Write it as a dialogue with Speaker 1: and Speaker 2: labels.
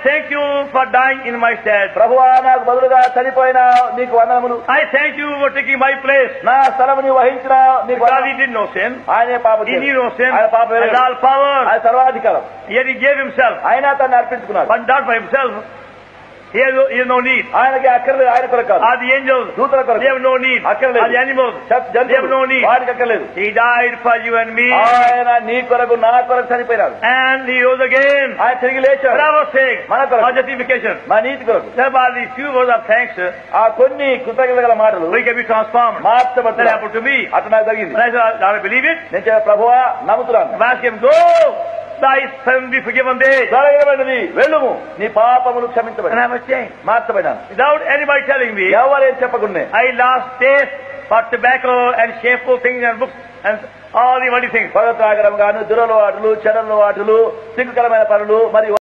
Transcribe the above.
Speaker 1: thank you for dying in my stead.
Speaker 2: ప్రభువా నాకు బదులుగా చనిపోయిన నీకు వందనములు.
Speaker 1: I thank you for taking my place.
Speaker 2: నా స్థలముని వహించిన నీకు
Speaker 1: Because
Speaker 2: వందనములు.
Speaker 1: he did no sin.
Speaker 2: ఆయనే పాపం
Speaker 1: He knew no sin.
Speaker 2: ఆయన పాపం
Speaker 1: And all power.
Speaker 2: ఆయన సర్వాధికారం.
Speaker 1: Yet he gave himself.
Speaker 2: ఆయన తను అర్పించుకున్నాడు.
Speaker 1: But not for himself. He has no need.
Speaker 2: ఆయనకి అక్కర్లేదు, ఆయన కొరకు కాదు.
Speaker 1: Are the angels?
Speaker 2: దూతల కొరకు.
Speaker 1: They have no need.
Speaker 2: అక్కర్లేదు.
Speaker 1: Are the animals? They have no need.
Speaker 2: వాడికి అక్కర్లేదు.
Speaker 1: He died for you and me.
Speaker 2: ఆయన నీ కొరకు నా కొరకు చనిపోయినాడు.
Speaker 1: And he rose again.
Speaker 2: ఆయన తిరిగి లేచాడు.
Speaker 1: For our sake.
Speaker 2: మన కొరకు.
Speaker 1: For justification.
Speaker 2: మా నీతి కొరకు.
Speaker 1: Thereby these few words of thanks,
Speaker 2: ఆ కొన్ని కృతజ్ఞత గల మాటలు
Speaker 1: we can be transformed. That
Speaker 2: మార్చబడ్డాయి.
Speaker 1: happened to me.
Speaker 2: అట్లా నాకు జరిగింది.
Speaker 1: And I said, I believe it.
Speaker 2: నేను చెప్పాను, ప్రభువా నమ్ముతున్నాను.
Speaker 1: I asked him, go. Thy sin be forgiven thee.
Speaker 2: జరగబడినది వెళ్ళుము, నీ పాపములు క్షమించబడి.
Speaker 1: And I was changed.
Speaker 2: మార్చబడినాను.
Speaker 1: Without anybody telling me,
Speaker 2: ఎవరేం చెప్పకుండా
Speaker 1: I lost taste for tobacco and shameful things and books and all the worldly things.
Speaker 2: పొగ త్రాగడం గాను, దురలవాటులు, చెరలవాటులు, సిగ్గుకరమైన పనులు మరియు